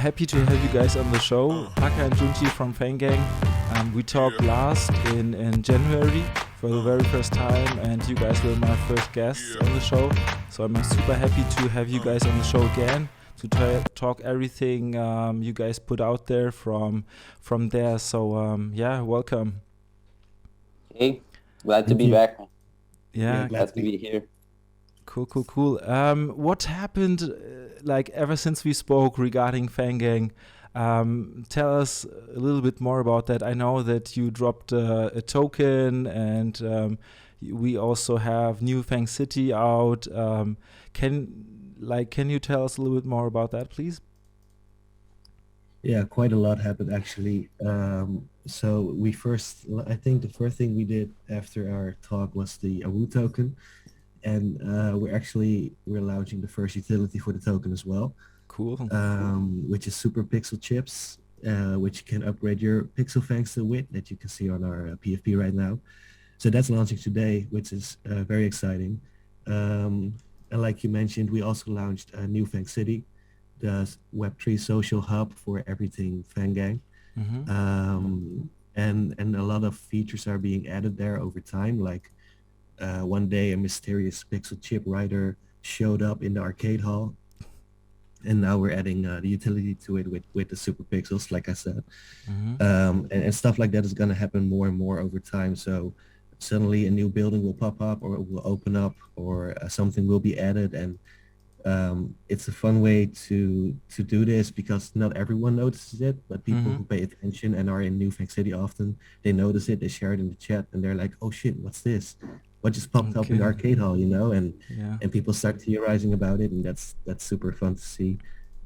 happy to have you guys on the show. Paca and Junshi from Fang Gang. We talked last in January for the very first time, and you guys were my first guests on the show. So I'm super happy to have you guys on the show again to talk everything you guys put out there from there. So yeah, welcome. Hey, glad to be back. Yeah, glad to be here. Cool. What happened, like, ever since we spoke regarding FangGang? Tell us a little bit more about that. I know that you dropped a token, and we also have new Fang City out. Can you tell us a little bit more about that, please? Yeah, quite a lot happened actually. So I think the first thing we did after our talk was the Awoo token, and we're launching the first utility for the token as well. Cool. Which is SuperPxl chips, which can upgrade your PxlFangs to width that you can see on our PFP right now. So that's launching today, which is very exciting. And like you mentioned, we also launched a new Fang City, the Web3 social hub for everything FangGang. Mm-hmm. And a lot of features are being added there over time. Like one day a mysterious pixel chip writer showed up in the arcade hall, and now we're adding the utility to it with the SuperPxls, like I said. Mm-hmm. And stuff like that is going to happen more and more over time. So suddenly a new building will pop up, or it will open up, or something will be added. And it's a fun way to do this because not everyone notices it, but people who pay attention and are in New Fang City often, they notice it, they share it in the chat, and they're like, oh shit, what's this? What just popped up in the arcade hall, and people start theorizing about it, and that's super fun to see.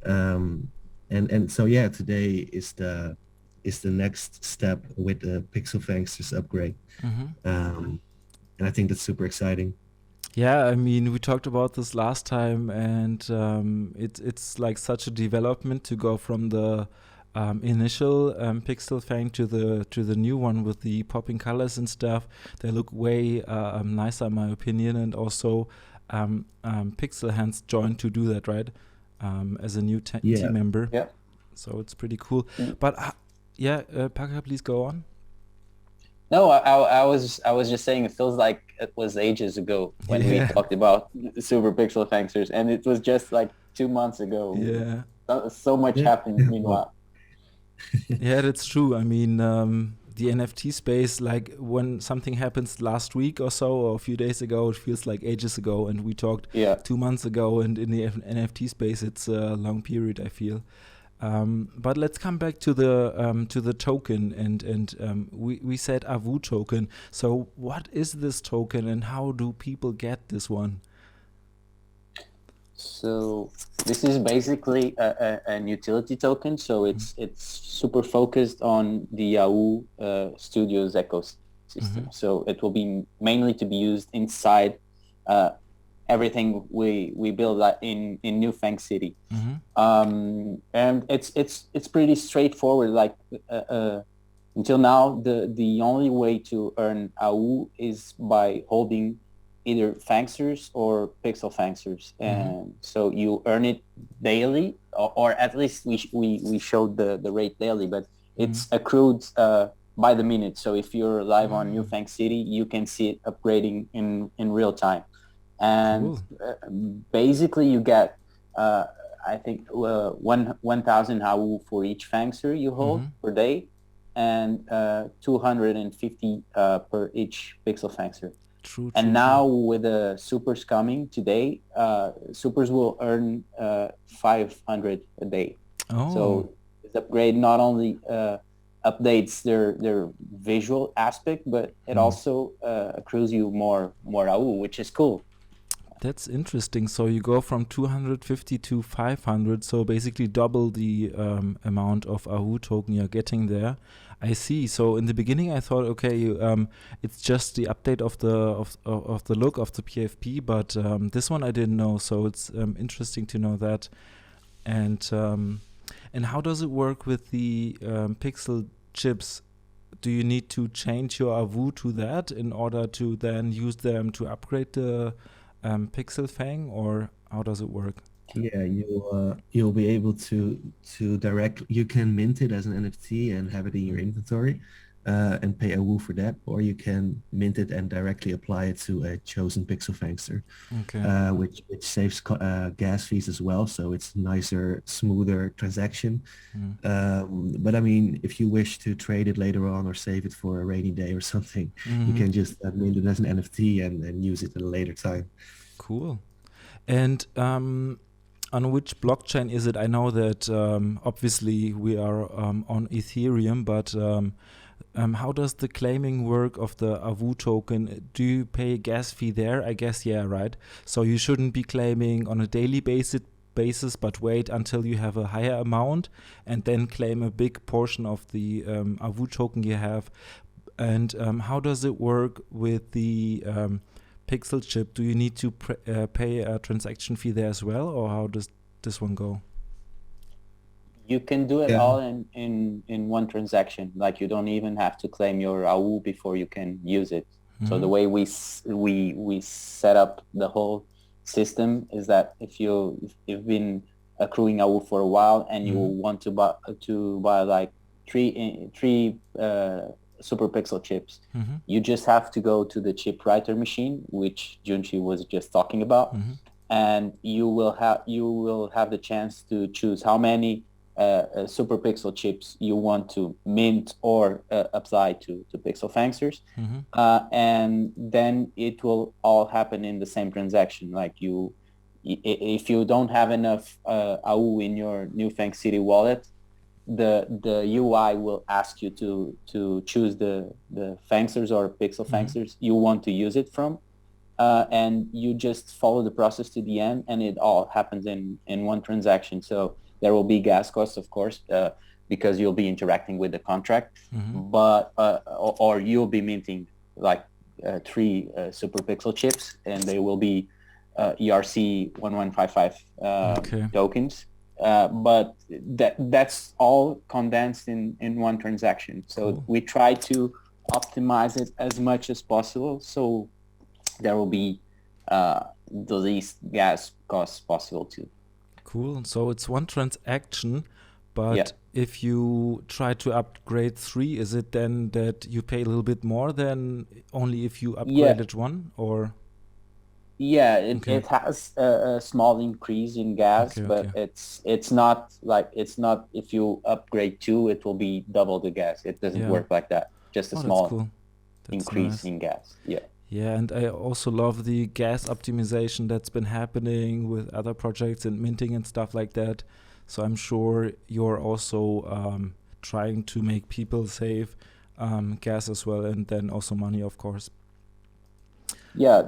And so yeah, today is the next step with the PxlFangs upgrade. And I think that's super exciting. Yeah, I mean, we talked about this last time, and it's like such a development to go from the initial PxlFang to the new one with the popping colors and stuff. They look way nicer, in my opinion, and also PxlFangs joined to do that, right? As a new team member. Yeah. So it's pretty cool. But Paca, please go on. No, I was just saying it feels like it was ages ago when we talked about SuperPxlFangs, and it was just like 2 months ago. Yeah. So much happened meanwhile. Yeah, that's true. I mean, the NFT space, like when something happens last week or so, or a few days ago, it feels like ages ago, and we talked 2 months ago, and in the NFT space, it's a long period, I feel. But let's come back to the token, and we said Awoo token. So what is this token, and how do people get this one? So this is basically an utility token. So it's super focused on the Awoo Studios ecosystem. So it will be mainly to be used inside everything we build in New Fang City. And it's pretty straightforward. Like until now, the only way to earn Awoo is by holding either Fangsters or PxlFangs, and so you earn it daily, or at least we showed the rate daily, but it's accrued by the minute. So if you're live on New Fang City, you can see it upgrading in real time. And basically you get, I think, 1,000 Awoo for each Fangster you hold per day, and 250 per each PxlFangster. True. Now with the supers coming today, supers will earn 500 a day. So this upgrade not only updates their visual aspect, but it also accrues you more Awoo, which is cool. That's interesting. So you go from 250 to 500, so basically double the amount of Awoo token you're getting there. I see. So in the beginning, I thought, okay, it's just the update of the look of the PFP, but this one I didn't know. So it's interesting to know that. And how does it work with the pixel chips? Do you need to change your Awoo to that in order to then use them to upgrade the PxlFang, or how does it work? Yeah, you'll be able to direct. You can mint it as an NFT and have it in your inventory, and pay Awoo for that, or you can mint it and directly apply it to a chosen PxlFangster, Okay. which saves gas fees as well. So it's nicer, smoother transaction. But I mean, if you wish to trade it later on or save it for a rainy day or something, you can just mint it as an NFT and use it at a later time. Cool. And on which blockchain is it? I know that obviously we are on Ethereum, but how does the claiming work of the Awoo token? Do you pay a gas fee there? I guess, yeah, right. So you shouldn't be claiming on a daily basis, but wait until you have a higher amount and then claim a big portion of the Awoo token you have. And how does it work with the Pixel chip? Do you need to pay a transaction fee there as well, or how does this one go? You can do it Yeah. all in one transaction. Like you don't even have to claim your Awoo before you can use it. So the way we set up the whole system is that if you've been accruing Awoo for a while and you want to buy like three SuperPxl chips, you just have to go to the chip writer machine, which Junshi was just talking about, and you will have the chance to choose how many SuperPxl chips you want to mint or apply to PxlFangsters, and then it will all happen in the same transaction. Like if you don't have enough Awoo in your new Fang City wallet, the UI will ask you to choose the Fangsters or PxlFangsters you want to use it from, and you just follow the process to the end, and it all happens in one transaction. So there will be gas costs, of course, because you'll be interacting with the contract, but or you'll be minting like 3 SuperPxl chips, and they will be ERC 1155 tokens. But that's all condensed in one transaction. So we try to optimize it as much as possible, so there will be the least gas costs possible too. Cool. So it's one transaction, but if you try to upgrade 3, is it then that you pay a little bit more than only if you upgraded 1, or? Yeah, it has a small increase in gas, but it's not if you upgrade 2, it will be double the gas. It doesn't work like that. Just a small increase in gas. Yeah. Yeah, and I also love the gas optimization that's been happening with other projects and minting and stuff like that. So I'm sure you're also trying to make people save gas as well, and then also money, of course. Yeah,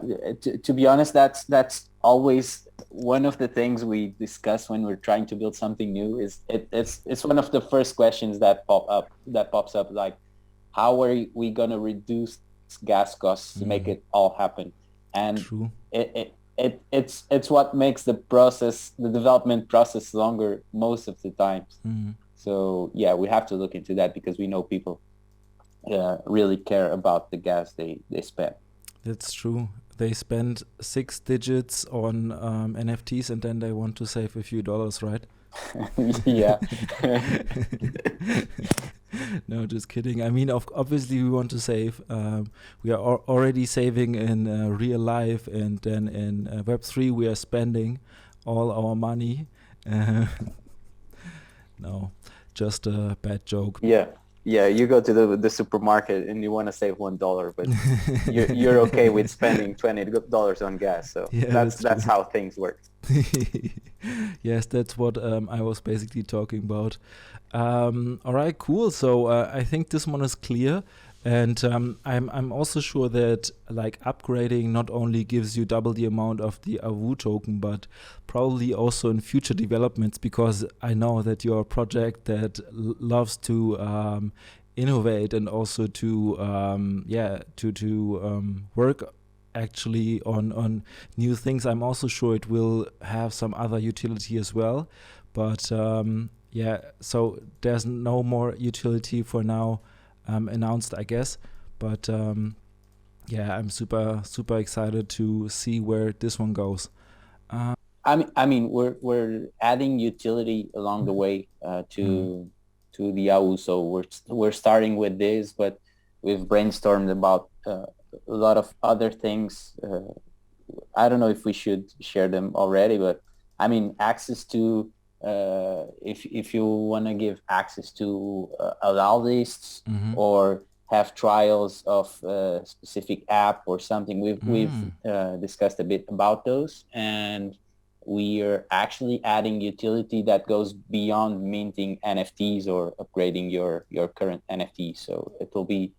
to be honest, that's always one of the things we discuss when we're trying to build something new. It's one of the first questions that pops up, like, how are we gonna reduce gas costs to make it all happen? And it's what makes the development process longer most of the times. So yeah, we have to look into that because we know people really care about the gas they spend. That's true. They spend 6 digits on NFTs and then they want to save a few dollars, right? Yeah. No, just kidding. I mean, obviously we want to save. We are already saving in real life, and then in Web3 we are spending all our money. No, just a bad joke. Yeah, you go to the supermarket and you want to save $1, but you're okay with spending $20 on gas. So yeah, that's how things work. Yes, that's what I was basically talking about. All right, cool. So I think this one is clear, and I'm also sure that like upgrading not only gives you double the amount of the Awoo token, but probably also in future developments, because I know that you're a project that loves to innovate and also to work actually on new things. I'm also sure it will have some other utility as well, but so there's no more utility for now announced, I guess, but I'm super excited to see where this one goes. I mean, we're adding utility along the way to the Awoo. So we're starting with this, but we've brainstormed about a lot of other things. I don't know if we should share them already, but I mean, access to if you want to give access to allow lists or have trials of a specific app or something. We've discussed a bit about those, and we are actually adding utility that goes beyond minting NFTs or upgrading your current NFT. So it will be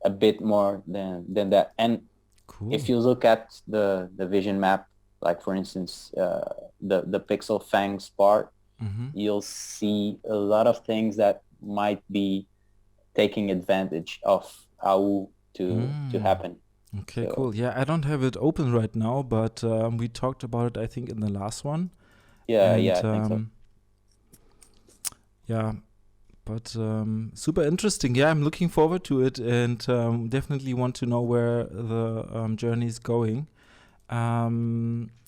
a bit more than that. And Cool. if you look at the vision map, like for instance, the PxlFangs part, you'll see a lot of things that might be taking advantage of Awoo to happen. Okay, So- cool. Yeah, I don't have it open right now, but we talked about it, I think, in the last one. Yeah, And, yeah, I think so. Yeah, but super interesting. Yeah, I'm looking forward to it, and definitely want to know where the journey is going.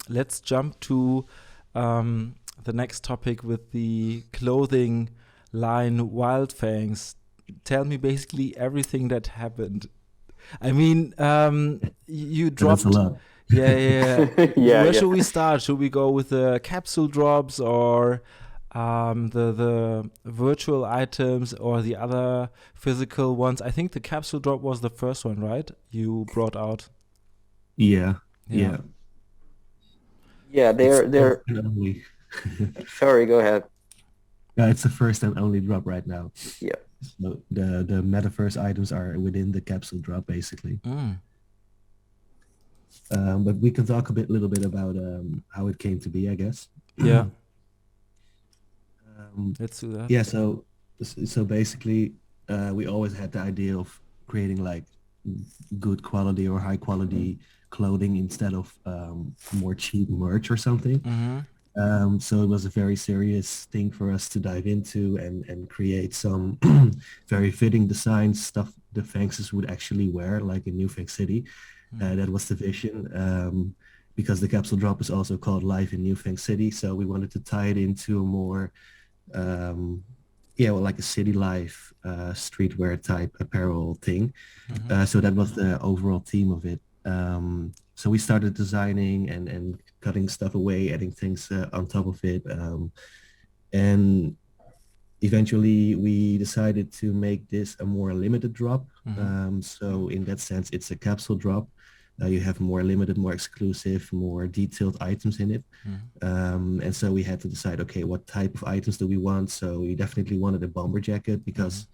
Let's jump to the next topic with the clothing line Wildfangz. Tell me basically everything that happened. I mean, you dropped. That's a lot. Yeah. Yeah, Where yeah. should we start? Should we go with the capsule drops or the virtual items or the other physical ones? I think the capsule drop was the first one, right? You brought out. Yeah. Yeah, It's they're the first and only. sorry, go ahead. Yeah, it's the first and only drop right now. Yeah. So the metaverse items are within the capsule drop, basically. But we can talk little bit about how it came to be, I guess. Yeah. Let's do that. Yeah. So basically, we always had the idea of creating like good quality or high quality clothing instead of more cheap merch or something. So it was a very serious thing for us to dive into and create some very fitting designs, stuff the Fangses would actually wear, like in New Fang City. That was the vision, because the capsule drop is also called Live in New Fang City. So we wanted to tie it into a more, like a city life, streetwear type apparel thing. So that was the overall theme of it. So we started designing and cutting stuff away, adding things on top of it. And eventually we decided to make this a more limited drop. So in that sense, it's a capsule drop. You have more limited, more exclusive, more detailed items in it. And so we had to decide, okay, what type of items do we want? So we definitely wanted a bomber jacket because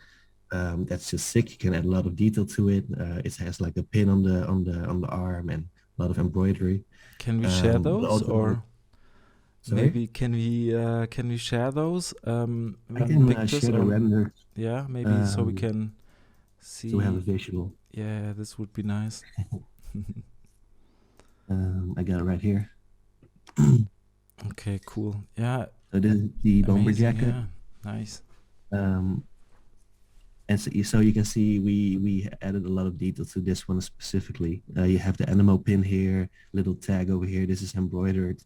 that's just sick. You can add a lot of detail to it. It has like a pin on the arm and a lot of embroidery. Can we share those, also, or sorry? maybe can we share those I can pictures? share the Or, render yeah, maybe so we can see. so we have a visual. Yeah, this would be nice. I got it right here. Okay, cool. Yeah, So this is the bomber amazing. jacket. Yeah, nice. And so you can see we added a lot of detail to this one specifically. You have the animal pin here, little tag over here. This is embroidered.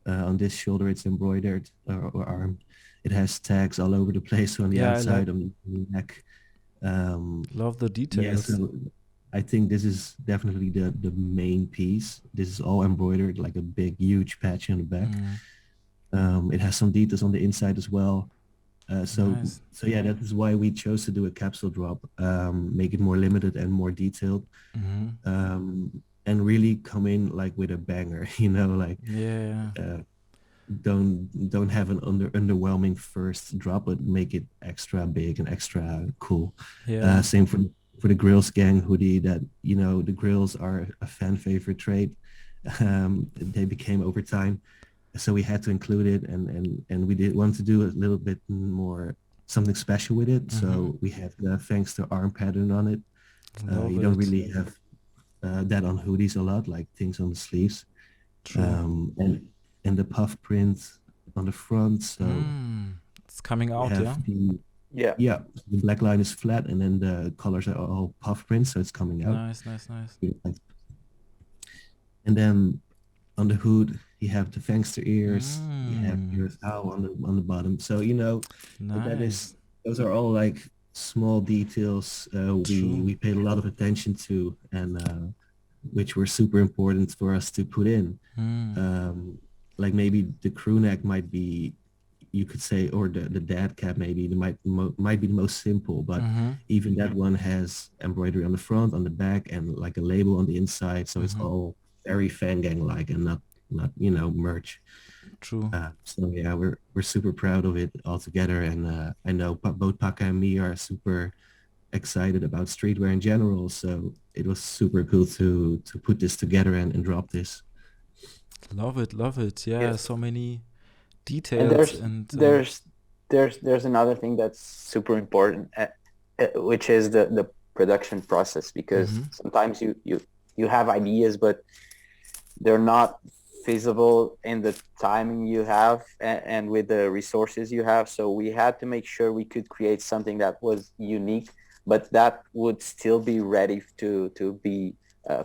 On this shoulder, it's embroidered, or arm. It has tags all over the place on the Yeah, I outside, on the neck. Love the details. Yeah, so I think this is definitely the main piece. This is all embroidered, like a big, huge patch on the back. It has some details on the inside as well. Nice. So yeah, that is why we chose to do a capsule drop, make it more limited and more detailed, and really come in like with a banger, like Yeah. don't have an underwhelming first drop, but make it extra big and extra cool. Yeah. Same for the Grills Gang hoodie. That the grills are a fan favorite trait. They became over time. So we had to include it, and we did want to do a little bit more something special with it. So we have the Fangster arm pattern on it. You don't really have that on hoodies a lot, like things on the sleeves. True. And the puff print on the front. So it's coming out, yeah. The black line is flat, and then the colors are all puff prints, so it's coming out. Nice. And then on the hood, You have the Fangster ears. You have ears out on the bottom. So that Nice. is those are all like small details True. we paid a lot of attention to, and which were super important for us to put in. Um, like maybe the crew neck might be, you could say, or the dad cap maybe might be the most simple, but even that one has embroidery on the front, on the back, and like a label on the inside. So it's all very FangGang like, and not merch. True. So yeah, we're super proud of it all together, and I know both Paca and me are super excited about streetwear in general. So it was super cool to put this together and drop this. Love it, love it. Yeah, Yes. so many And details and there's another thing that's super important, which is the production process, because sometimes you have ideas, but they're not feasible in the timing you have and with the resources you have. So we had to make sure we could create something that was unique, but that would still be ready to be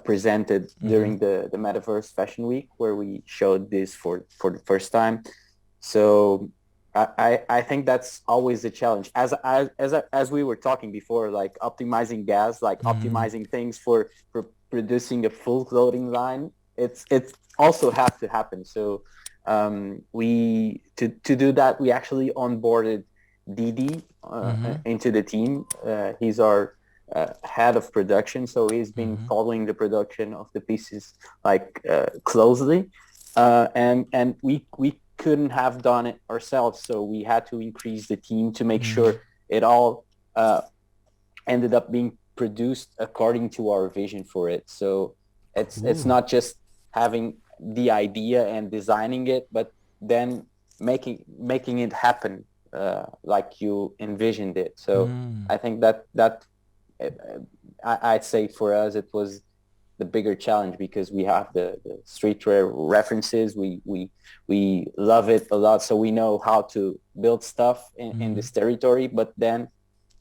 presented during the Metaverse Fashion Week, where we showed this for the first time. So I think that's always the challenge. As we were talking before, like optimizing gas, like optimizing things for producing a full clothing line. It's also has to happen. So we to do that, we actually onboarded Didi into the team. He's our head of production, so he's been following the production of the pieces like closely, and we couldn't have done it ourselves, so we had to increase the team to make sure it all ended up being produced according to our vision for it. So it's not just having the idea and designing it, but then making it happen like you envisioned it. So I think that I'd say for us it was the bigger challenge, because we have the streetwear references. We love it a lot, so we know how to build stuff in this territory, but then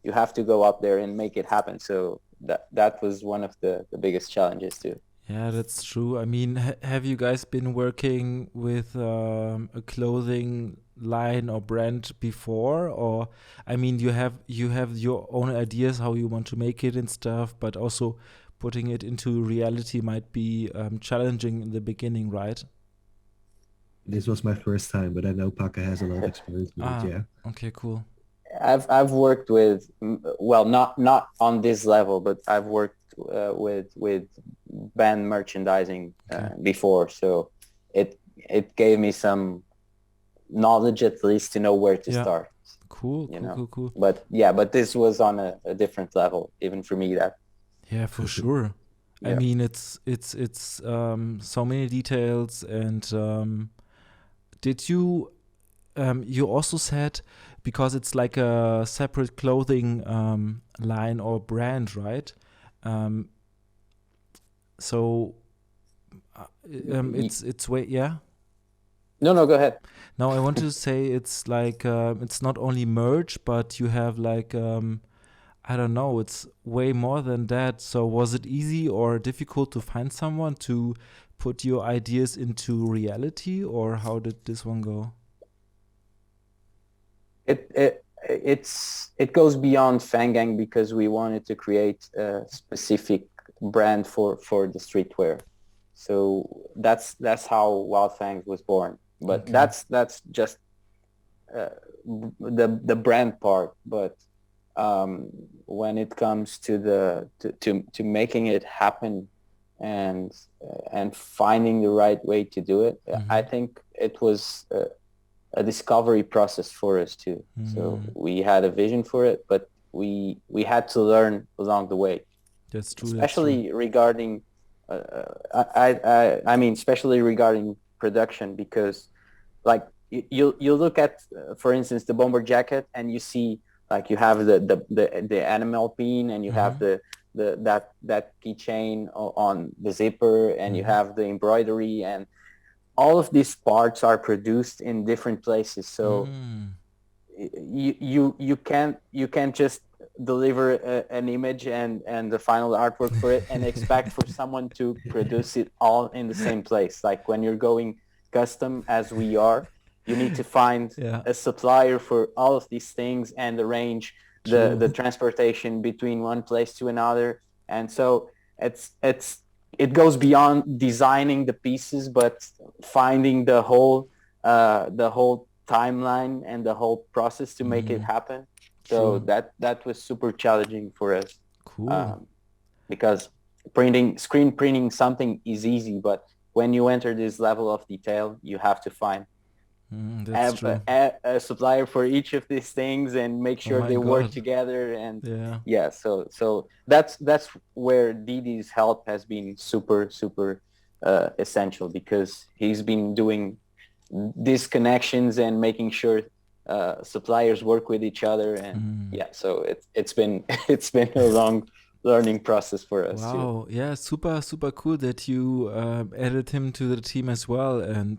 you have to go up there and make it happen. So that was one of the biggest challenges too. yeah, that's true. I mean, have you guys been working with a clothing line or brand before? Or, I mean, you have your own ideas how you want to make it and stuff, but also putting it into reality might be challenging in the beginning, right? This was my first time, but I know Paca has a lot of experience with it. Yeah. Okay, cool. I've worked with, well, not on this level, but I've worked with band merchandising before, so it gave me some knowledge at least to know where to start. Cool. But this was on a different level, even for me. That for sure. I mean, it's so many details, and did you you also said, because it's like a separate clothing line or brand, right? So it's way No, go ahead. No, I want to say it's like it's not only merch, but you have like I don't know, it's way more than that. So was it easy or difficult to find someone to put your ideas into reality, or how did this one go? It goes beyond FangGang, because we wanted to create a specific brand for the streetwear. So that's how Wildfangz was born. But that's just the brand part. But when it comes to to making it happen and finding the right way to do it, I think it was a discovery process for us too. So we had a vision for it, but we had to learn along the way. That's true. Especially regarding, I mean, especially regarding production, because like you look at, for instance, the bomber jacket, and you see like you have the animal pin, and you have that keychain on the zipper, and you have the embroidery, and all of these parts are produced in different places. So you can't just deliver an image and the final artwork for it and expect for someone to produce it all in the same place. Like when you're going custom as we are, you need to find Yeah, a supplier for all of these things and arrange true. the transportation between one place to another. And so it goes beyond designing the pieces, but finding the whole timeline and the whole process to make it Mm, happen. So true. that was super challenging for us, Cool. um, because screen printing something is easy, but when you enter this level of detail, you have to find That's true. a supplier for each of these things and make Oh sure my they work God. together. And Yeah. yeah, so that's where Didi's help has been super essential, because he's been doing these connections and making sure suppliers work with each other. And Mm. yeah, so it's been it's been a long learning process for us too. Wow. Yeah, super cool that you added him to the team as well. And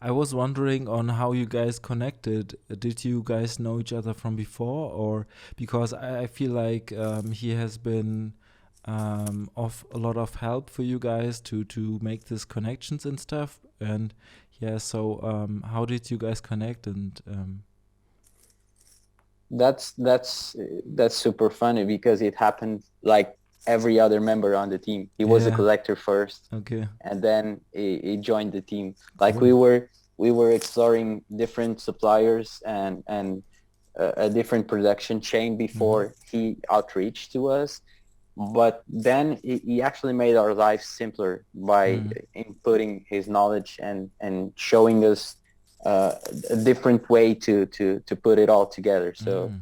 I was wondering on how you guys connected. Did you guys know each other from before, or because I feel like he has been of a lot of help for you guys to make these connections and stuff. And yeah, so how did you guys connect? And That's super funny, because it happened like every other member on the team. He was a yeah, collector first, okay, and then he joined the team. Like cool. we were exploring different suppliers and a different production chain Hmm. before he outreached to us. But then he actually made our lives simpler by Mm. inputting his knowledge and showing us a different way to put it all together. So Mm.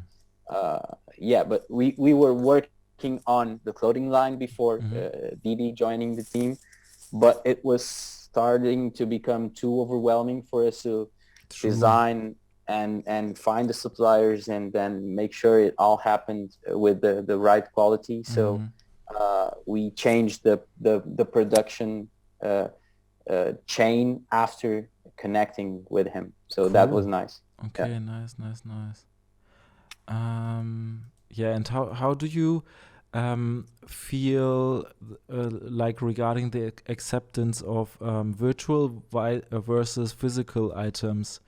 uh, yeah, but we were working on the clothing line before Hmm. Didi joining the team, but it was starting to become too overwhelming for us to True. design and find the suppliers and then make sure it all happened with the right quality. So Hmm. we changed the production uh, chain after connecting with him. So that was Cool. nice. Yeah. Okay, nice. Yeah, and how do you feel like regarding the acceptance of virtual versus physical items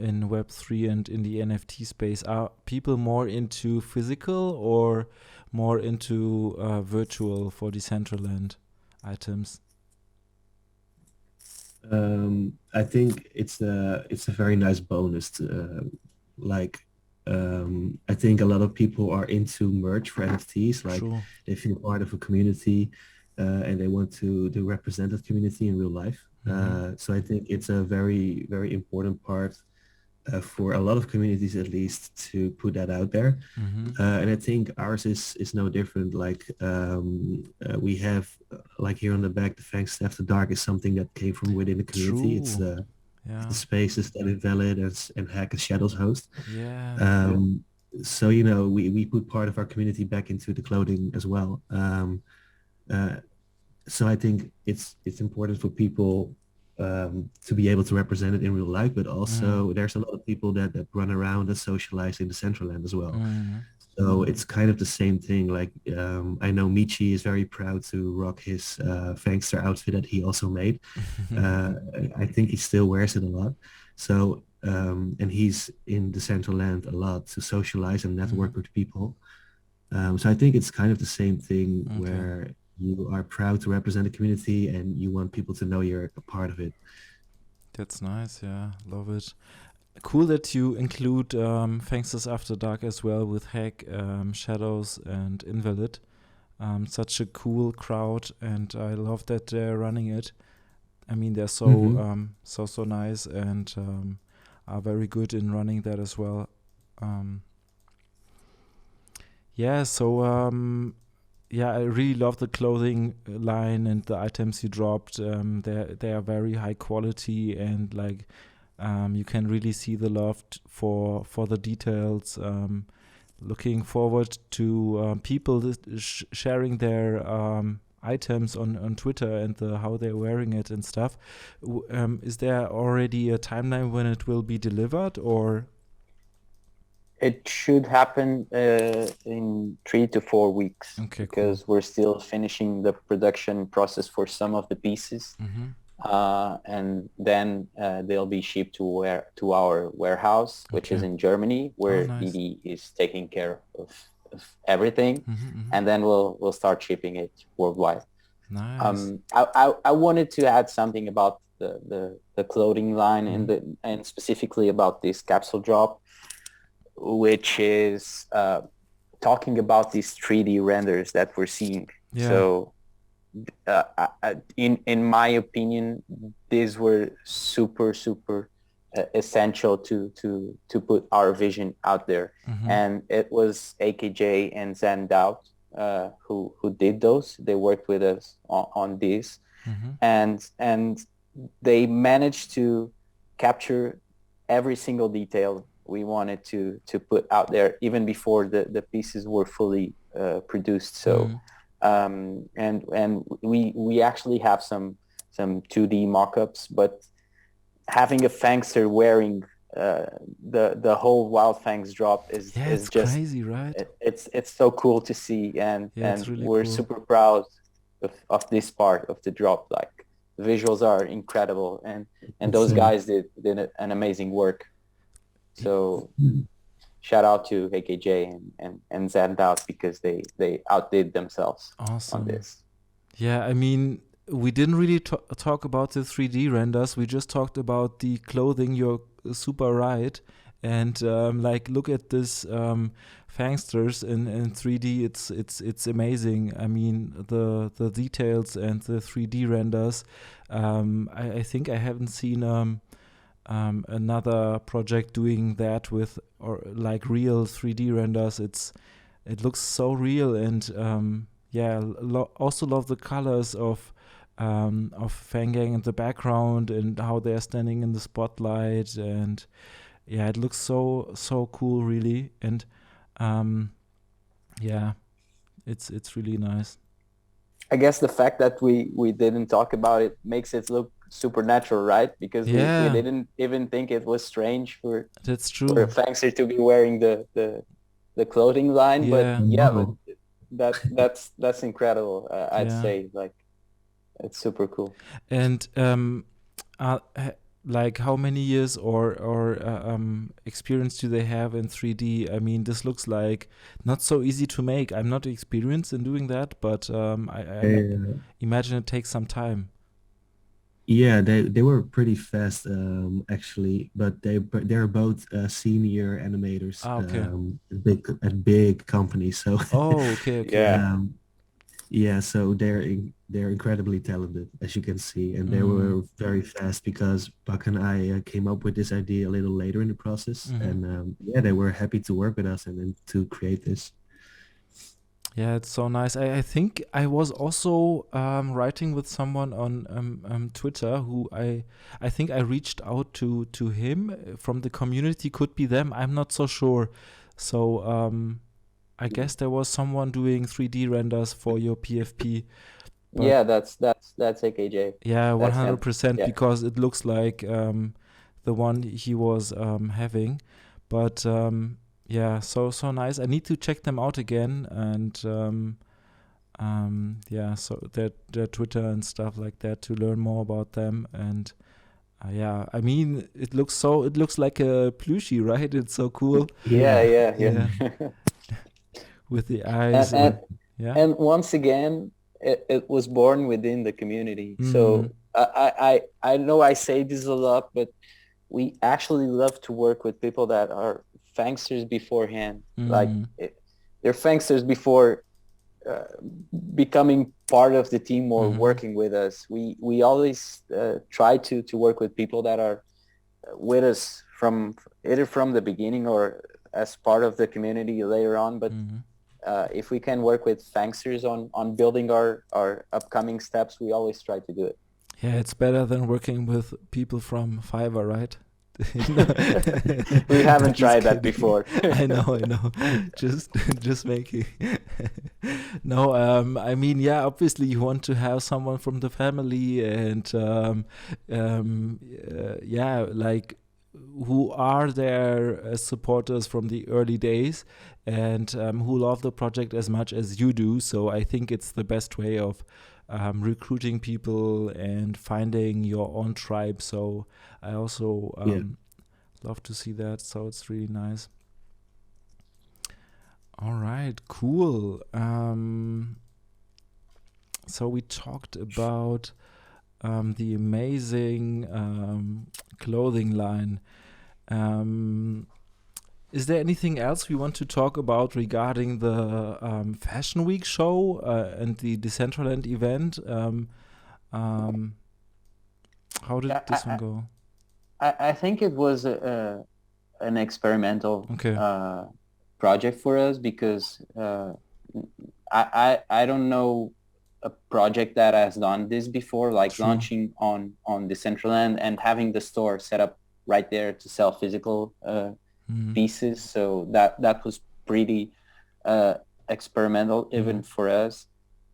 in Web3 and in the NFT space? Are people more into physical or more into virtual for Decentraland items? I think it's a very nice bonus to like I think a lot of people are into merch for NFTs, like True. they feel part of a community and they want to represent that community in real life. Mm-hmm. So I think it's a very important part for a lot of communities at least to put that out there. Mm-hmm. And I think ours is no different. Like we have like here on the back, the Fang After Dark is something that came from within the community. It's True. the Yeah. spaces that Invalid and Hack and Shadows host. Yeah. So you know we put part of our community back into the clothing as well. Uh, so I think it's important for people to be able to represent it in real life, but Mm. also there's a lot of people that run around and socialize in the Central Land as well. Mm. So it's kind of the same thing. Like I know Michi is very proud to rock his Fangster outfit that he also made. Uh, I think he still wears it a lot. So and he's in the Central Land a lot to socialize and Mhm. network with people. So I think it's kind of the same thing Okay, where you are proud to represent the community and you want people to know you're a part of it. that's nice. Yeah, love it. Cool that you include Fangsters After Dark as well with Hack, Shadows, and Invalid. Such a cool crowd, and I love that they're running it. I mean, they're so Mm-hmm. so nice and are very good in running that as well. Um, yeah, so yeah, I really love the clothing line and the items you dropped. They are very high quality and like you can really see the love for the details. Looking forward to people sharing their items on Twitter and how they're wearing it and stuff. Is there already a timeline when it will be delivered or? It should happen in 3 to 4 weeks, Okay, cool. because we're still finishing the production process for some of the pieces. Mm-hmm. and then they'll be shipped to our warehouse, which is in Germany, where nice. DD is taking care of everything, and then we'll start shipping it worldwide. Nice. I wanted to add something about the clothing line and specifically about this Capsule Drop, which is talking about these 3D renders that we're seeing. Yeah. So in my opinion, these were super essential to put our vision out there. And it was AKJ and Zandout who did those. They worked with us on this, and they managed to capture every single detail we wanted to put out there even before the pieces were fully produced. So and we actually have some 2D mock-ups, but having a Fangster wearing the whole Wildfangz drop is just crazy, right? It's so cool to see, and really we're cool. super proud of this part of the drop. Like, the visuals are incredible, and those guys did an amazing work. So shout out to AKJ and Zandout, because they outdid themselves on this. Yeah, I mean, we didn't really talk about the 3D renders. We just talked about the clothing. You're super right. And like, look at this Fangsters in 3D. It's amazing. I mean, the details and the 3D renders. I think I haven't seen another project doing that with like real 3D renders. It looks so real, and also love the colors of FangGang in the background and how they're standing in the spotlight, and yeah, it looks so cool, really. And it's really nice. I guess the fact that we didn't talk about it makes it look supernatural, right? Because we didn't even think it was strange for Fangster to be wearing the clothing line. But that's incredible. I'd say, like, it's super cool. And like, how many years or experience do they have in 3D? I mean, this looks like not so easy to make. I'm not experienced in doing that, but I imagine it takes some time. Yeah, they were pretty fast, actually, but they're both senior animators at big companies. So so they're incredibly talented, as you can see, and they were very fast, because Paca and I came up with this idea a little later in the process, and they were happy to work with us and to create this. Yeah, it's so nice. I think I was also writing with someone on Twitter who I think I reached out to him from the community. Could be them. I'm not so sure. So I guess there was someone doing 3D renders for your PFP. Yeah, that's AKJ. Yeah, 100%, because it looks like the one he was having. But yeah, so nice. I need to check them out again, and so their Twitter and stuff like that, to learn more about them. And I mean, it looks like a plushie, right? It's so cool. Yeah. With the eyes. And once again, it was born within the community. So I know I say this a lot, but we actually love to work with people that are Fangsters beforehand. Like, they're Fangsters before becoming part of the team or working with us. We always try to work with people that are with us either from the beginning or as part of the community later on. But if we can work with Fangsters on building our upcoming steps, we always try to do it. Yeah, it's better than working with people from Fiverr, right? We haven't tried that before. I know. Just making. No, I mean, obviously you want to have someone from the family, and like, who are there as supporters from the early days, and who love the project as much as you do. So I think it's the best way of recruiting people and finding your own tribe. So I also love to see that. So it's really nice. All right, cool. So we talked about the amazing clothing line. Is there anything else we want to talk about regarding the Fashion Week show and the Decentraland event? How did this one go? I think it was an experimental Okay. Project for us, because I don't know a project that has done this before, like True. launching on Decentraland and having the store set up right there to sell physical pieces. So that was pretty experimental even for us,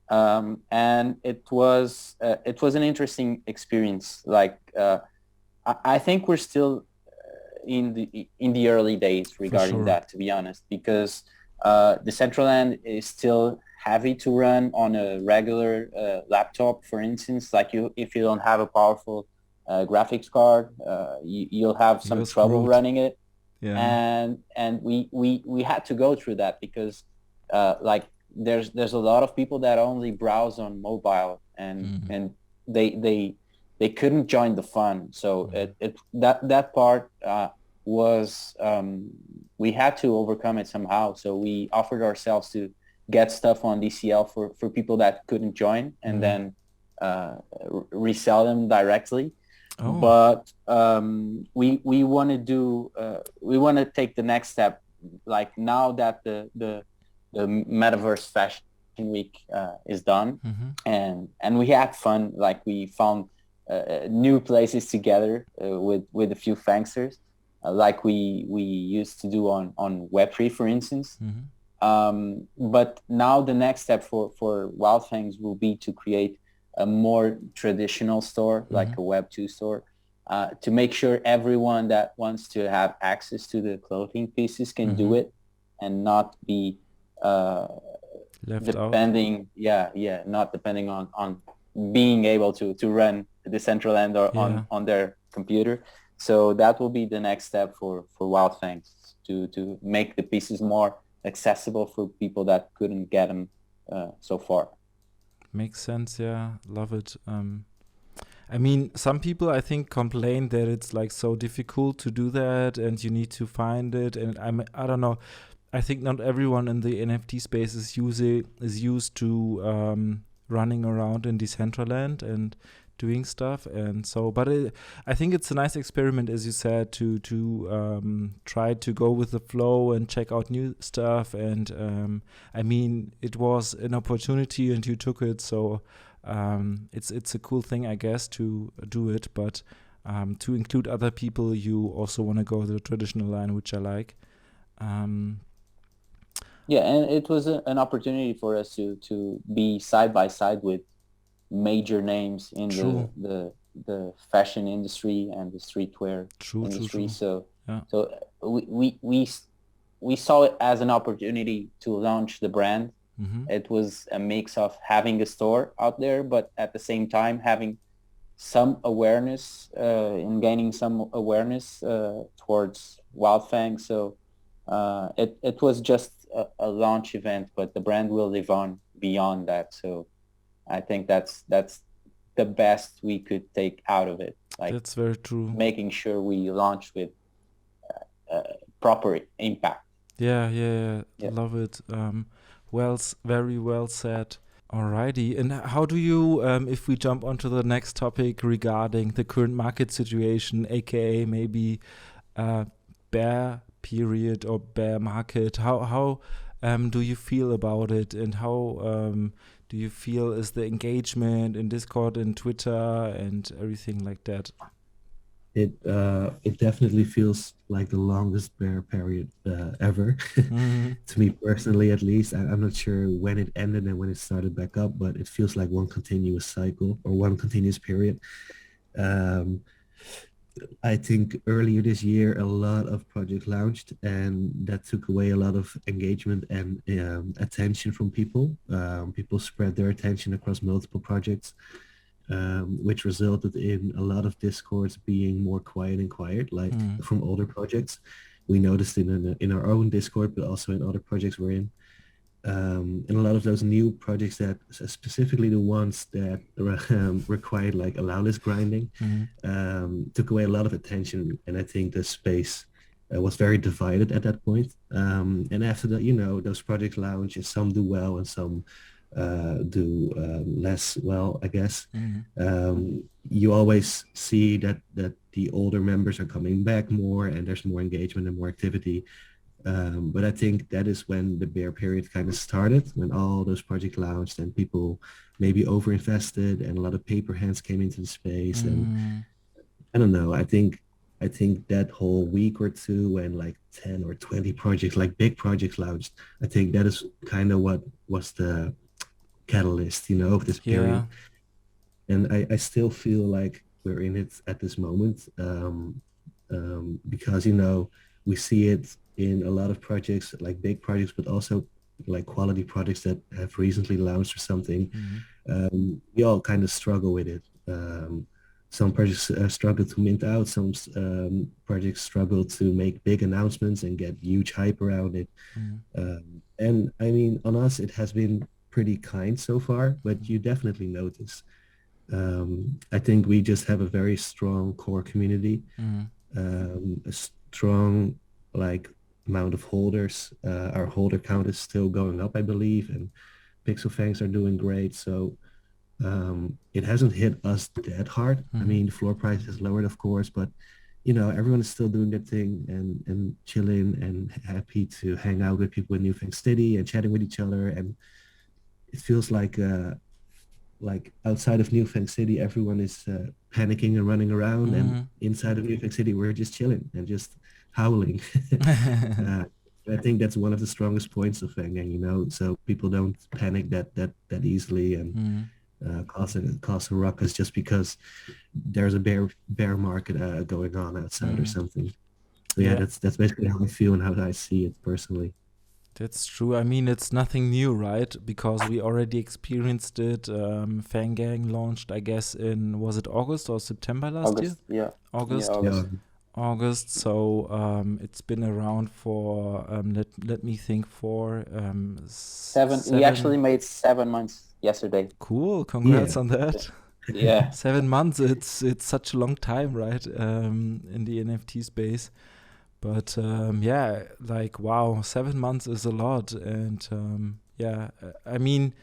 and it was an interesting experience. Like I think we're still in the early days regarding that, to be honest, because Decentraland is still heavy to run on a regular laptop, for instance. Like if you don't have a powerful graphics card, you'll have some trouble running it. Yeah. And we had to go through that, because like there's a lot of people that only browse on mobile, and they couldn't join the fun. So that part was we had to overcome it somehow. So we offered ourselves to get stuff on DCL for people that couldn't join, and then resell them directly. But we want to do we want to take the next step. Like now that the Metaverse Fashion Week is done, and we had fun. Like we found new places together with a few Fangsters, like we used to do on Web3, for instance. But now the next step for Wildfangz will be to create a more traditional store, like a Web2 store, to make sure everyone that wants to have access to the clothing pieces can do it, and not be depending out. Not depending on being able to run Decentraland or on their computer. So that will be the next step for Wildfangz, to make the pieces more accessible for people that couldn't get them so far. Makes sense. Yeah, love it. I mean, some people I think complain that it's like so difficult to do that, and you need to find it. And I don't know. I think not everyone in the NFT space is used to running around in Decentraland and doing stuff. And so, but I think it's a nice experiment, as you said, to try to go with the flow and check out new stuff. And I mean, it was an opportunity and you took it. So it's a cool thing, I guess, to do it. But to include other people, you also want to go the traditional line, which I like. Yeah, and it was an opportunity for us to be side by side with major names in the fashion industry and the streetwear industry. So we saw it as an opportunity to launch the brand. It was a mix of having a store out there, but at the same time having some awareness and gaining some awareness towards Wildfangz. So it was just a launch event, but the brand will live on beyond that. So I think that's the best we could take out of it. Like, that's very true. Making sure we launch with proper impact. Yeah. Love it. Very well said. Alrighty. And how do you, if we jump onto the next topic regarding the current market situation, aka maybe bear period or bear market, how do you feel about it, and how do you feel is the engagement in Discord and Twitter and everything like that? It definitely feels like the longest bear period ever, to me personally, at least. I'm not sure when it ended and when it started back up, but it feels like one continuous cycle or one continuous period. I think earlier this year, a lot of projects launched, and that took away a lot of engagement and attention from people. People spread their attention across multiple projects, which resulted in a lot of discords being more quiet and quiet, like from older projects. We noticed in our own Discord, but also in other projects we're in. And a lot of those new projects that specifically the ones that required like allow-less grinding took away a lot of attention, and I think the space was very divided at that point. And after that, those projects launch, and some do well and some do less well, I guess. You always see that the older members are coming back more, and there's more engagement and more activity. But I think that is when the bear period kind of started, when all those projects launched and people maybe overinvested and a lot of paper hands came into the space. And I don't know, I think that whole week or two when like 10 or 20 projects, like big projects launched, I think that is kind of what was the catalyst, of this period. And I still feel like we're in it at this moment, because, we see it in a lot of projects, like big projects, but also like quality projects that have recently launched or something. We all kind of struggle with it. Some projects struggle to mint out. Some projects struggle to make big announcements and get huge hype around it. And I mean, on us, it has been pretty kind so far, but you definitely notice. I think we just have a very strong core community, a strong like amount of holders. Our holder count is still going up, I believe, and PxlFangs are doing great. So it hasn't hit us that hard. I mean, the floor price is lowered, of course, but everyone is still doing their thing and chilling and happy to hang out with people in New Fang City and chatting with each other. And it feels like outside of New Fang City, everyone is panicking and running around, and inside of New Fang City, we're just chilling and just howling. I think that's one of the strongest points of FangGang, so people don't panic that easily and cause a ruckus just because there's a bear market going on outside or something. So yeah, that's basically how I feel and how I see it personally. That's true. I mean, it's nothing new, right? Because we already experienced it. FangGang launched, I guess, was it August or September last year? Yeah. August. Yeah, August. So it's been around for let me think, for 7. We actually made 7 months yesterday. Cool. Congrats on that. Yeah. 7 months. It's such a long time, right? In the NFT space. But like, wow, 7 months is a lot. And I mean,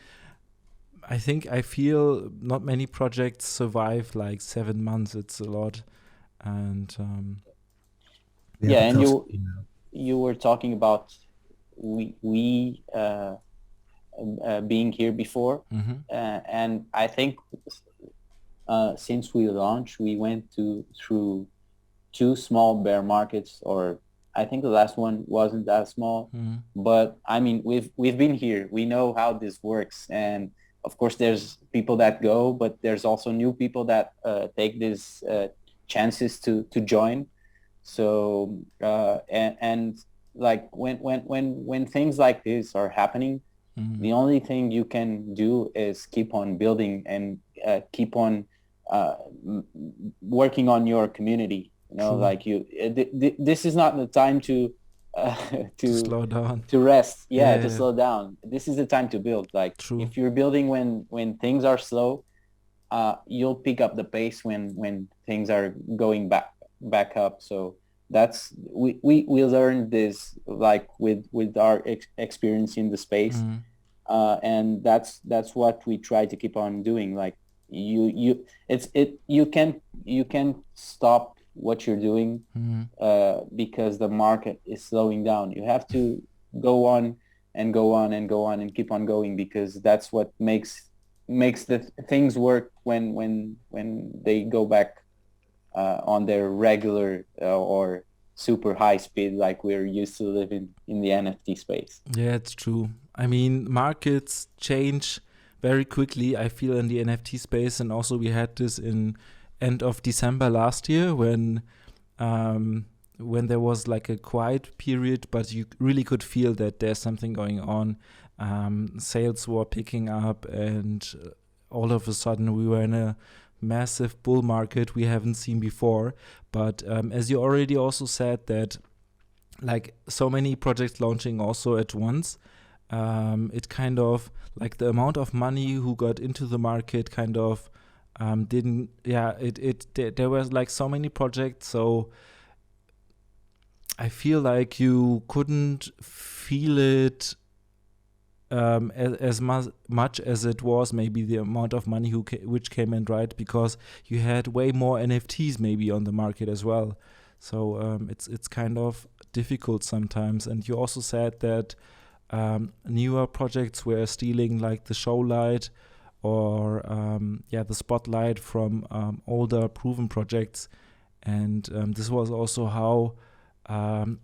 I feel not many projects survive like 7 months. It's a lot. And and you were talking about we being here before, and I think since we launched, we went through 2 small bear markets, or I think the last one wasn't that small, but I mean, we've been here. We know how this works, and of course there's people that go, but there's also new people that take these chances to join. So and like when things like this are happening, the only thing you can do is keep on building and keep on working on your community. Like this is not the time to slow down, to rest. To slow down. This is the time to build. Like if you're building when things are slow, you'll pick up the pace when things are going back up. So that's we learned this like with our experience in the space, and that's what we try to keep on doing. Like you can't stop what you're doing because the market is slowing down. You have to go on and go on and go on and keep on going, because that's what makes the things work when they go back on their regular or super high speed like we're used to living in the NFT space. Yeah, it's true. I mean, markets change very quickly, I feel, in the NFT space, and also we had this in end of December last year when there was like a quiet period, but you really could feel that there's something going on. Sales were picking up, and all of a sudden we were in a massive bull market we haven't seen before. But as you already also said, that like so many projects launching also at once, it kind of like the amount of money who got into the market kind of didn't, there was like so many projects, so I feel like you couldn't feel it as much as it was maybe the amount of money which came in, right? Because you had way more NFTs maybe on the market as well. So it's kind of difficult sometimes. And you also said that newer projects were stealing like the show light or the spotlight from older proven projects. And this was also how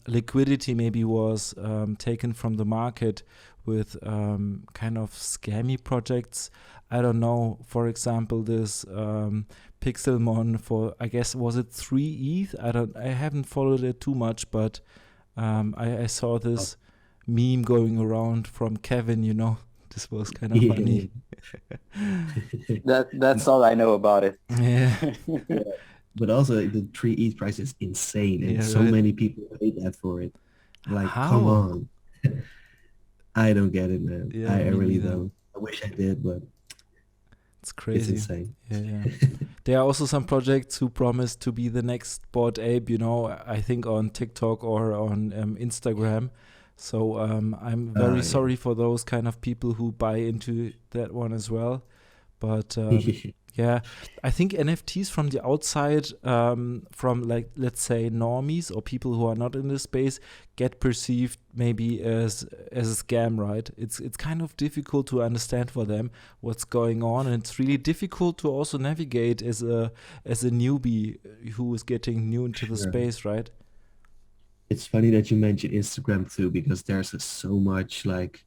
liquidity maybe was taken from the market with kind of scammy projects. I don't know, for example, this Pixelmon for, I guess, was it 3 ETH? I haven't followed it too much, but I saw this meme going around from Kevin, you know. This was kind of funny. That's all I know about it. Yeah. But also the 3 ETH price is insane, and so many people paid that for it. Like, come on. I don't get it, man. Yeah, I really neither. don't. I wish I did, but it's crazy. It's insane. Yeah. There are also some projects who promise to be the next Bored Ape, you know, I think on TikTok or on Instagram. So I'm very sorry for those kind of people who buy into that one as well. But yeah, I think NFTs from the outside, from like, let's say normies or people who are not in this space, get perceived maybe as a scam, right? It's kind of difficult to understand for them what's going on, and it's really difficult to also navigate as a newbie who is getting new into the space, right? It's funny that you mentioned Instagram too, because there's so much like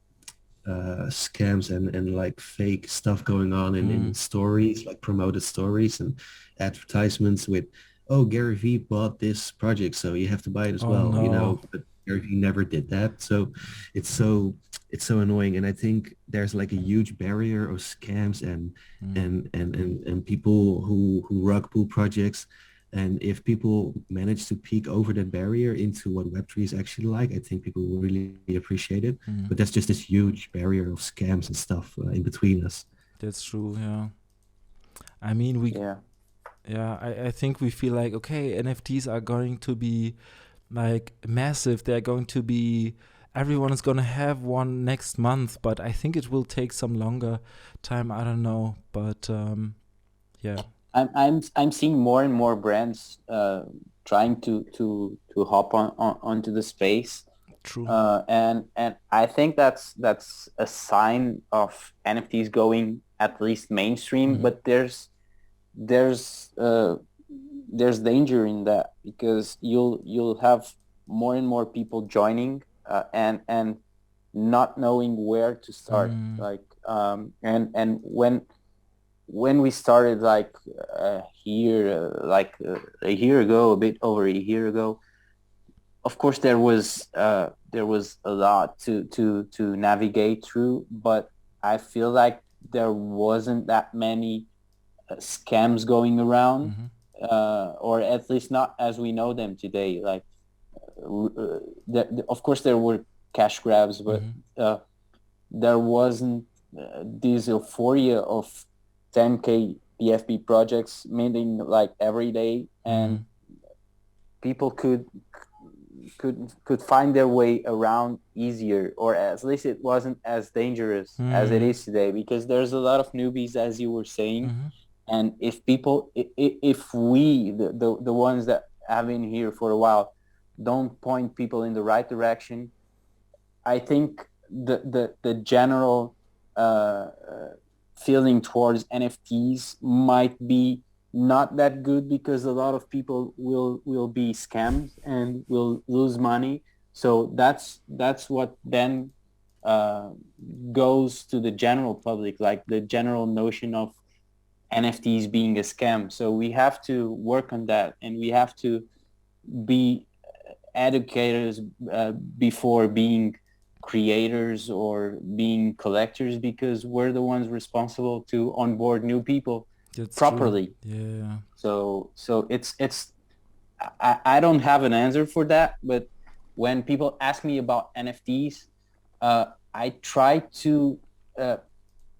scams and like fake stuff going on in stories, like promoted stories and advertisements with, oh, Gary Vee bought this project, so you have to buy it as well. No. You know, but Gary Vee never did that. So it's so annoying. And I think there's like a huge barrier of scams and people who rug pull projects. And if people manage to peek over that barrier into what Web3 is actually like, I think people will really appreciate it. But that's just this huge barrier of scams and stuff in between us. That's true, yeah. I mean, I think we feel like, okay, NFTs are going to be like massive. They're going to be, everyone is going to have one next month, but I think it will take some longer time. I don't know, but yeah. I'm seeing more and more brands trying to hop onto the space. True. And I think that's a sign of NFTs going at least mainstream. But there's danger in that, because you'll have more and more people joining and not knowing where to start. Like and when we started like a year ago, a bit over a year ago, of course there was a lot to navigate through, but I feel like there wasn't that many scams going around, or at least not as we know them today. Like of course there were cash grabs, but there wasn't this euphoria of 10K PFP projects meeting like every day, and people could find their way around easier, or at least it wasn't as dangerous as it is today, because there's a lot of newbies, as you were saying. And if we, the ones that have been here for a while, don't point people in the right direction, I think the general feeling towards NFTs might be not that good, because a lot of people will be scammed and will lose money. So that's what then goes to the general public, like the general notion of NFTs being a scam. So we have to work on that, and we have to be educators before being creators or being collectors, because we're the ones responsible to onboard new people properly. True. Yeah. So it's I don't have an answer for that, but when people ask me about NFTs, I try to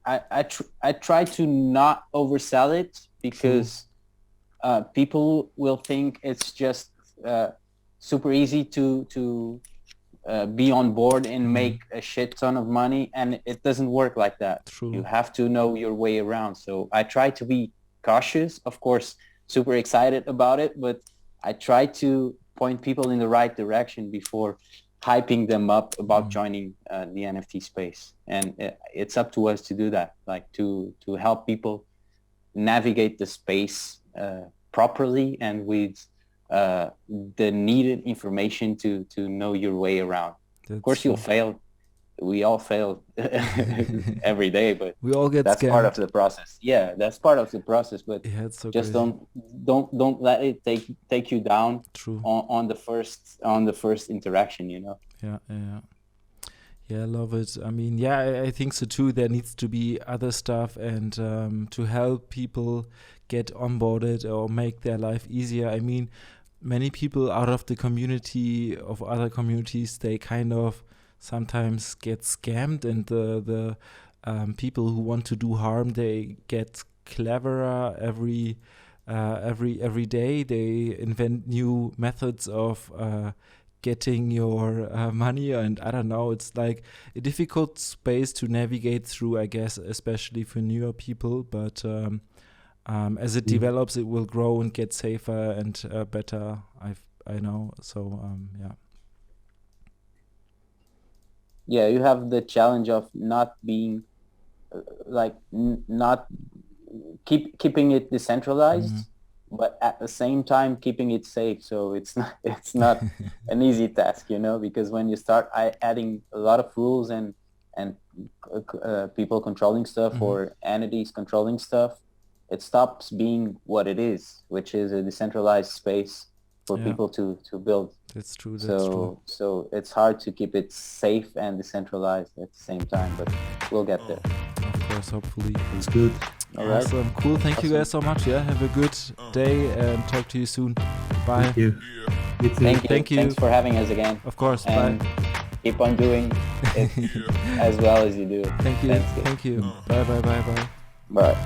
I try to not oversell it, because people will think it's just super easy to be on board and make a shit ton of money, and it doesn't work like that. True. You have to know your way around. So I try to be cautious, of course, super excited about it, but I try to point people in the right direction before hyping them up about joining the NFT space. And it's up to us to do that, like to help people navigate the space properly and with the needed information to know your way around. Of course, you'll fail. We all fail every day, but we all get that's scammed. part of the process. Yeah, that's part of the process. But so just crazy. don't let it take you down. True. on the first interaction. Yeah, I love it. I mean, yeah, I think so too. There needs to be other stuff, and to help people get onboarded or make their life easier. I mean, many people out of the community of other communities, they kind of sometimes get scammed, and the people who want to do harm, they get cleverer every day. They invent new methods of getting your money, and I don't know, it's like a difficult space to navigate through, I guess, especially for newer people, but as it develops, it will grow and get safer and better, I know. So yeah, you have the challenge of not being not keeping it decentralized, but at the same time keeping it safe. So it's not an easy task, because when you start adding a lot of rules and people controlling stuff or entities controlling stuff, it stops being what it is, which is a decentralized space for people to build. That's true. That's true. So it's hard to keep it safe and decentralized at the same time, but we'll get there. Of course, hopefully. It's good. All right. Awesome. Cool. Thank you guys so much. Yeah. Have a good day and talk to you soon. Bye. Thank you. You too. Thank you. Thanks for having us again. Of course. And bye. Keep on doing it as well as you do. Thank you. Thank you. Bye. Bye.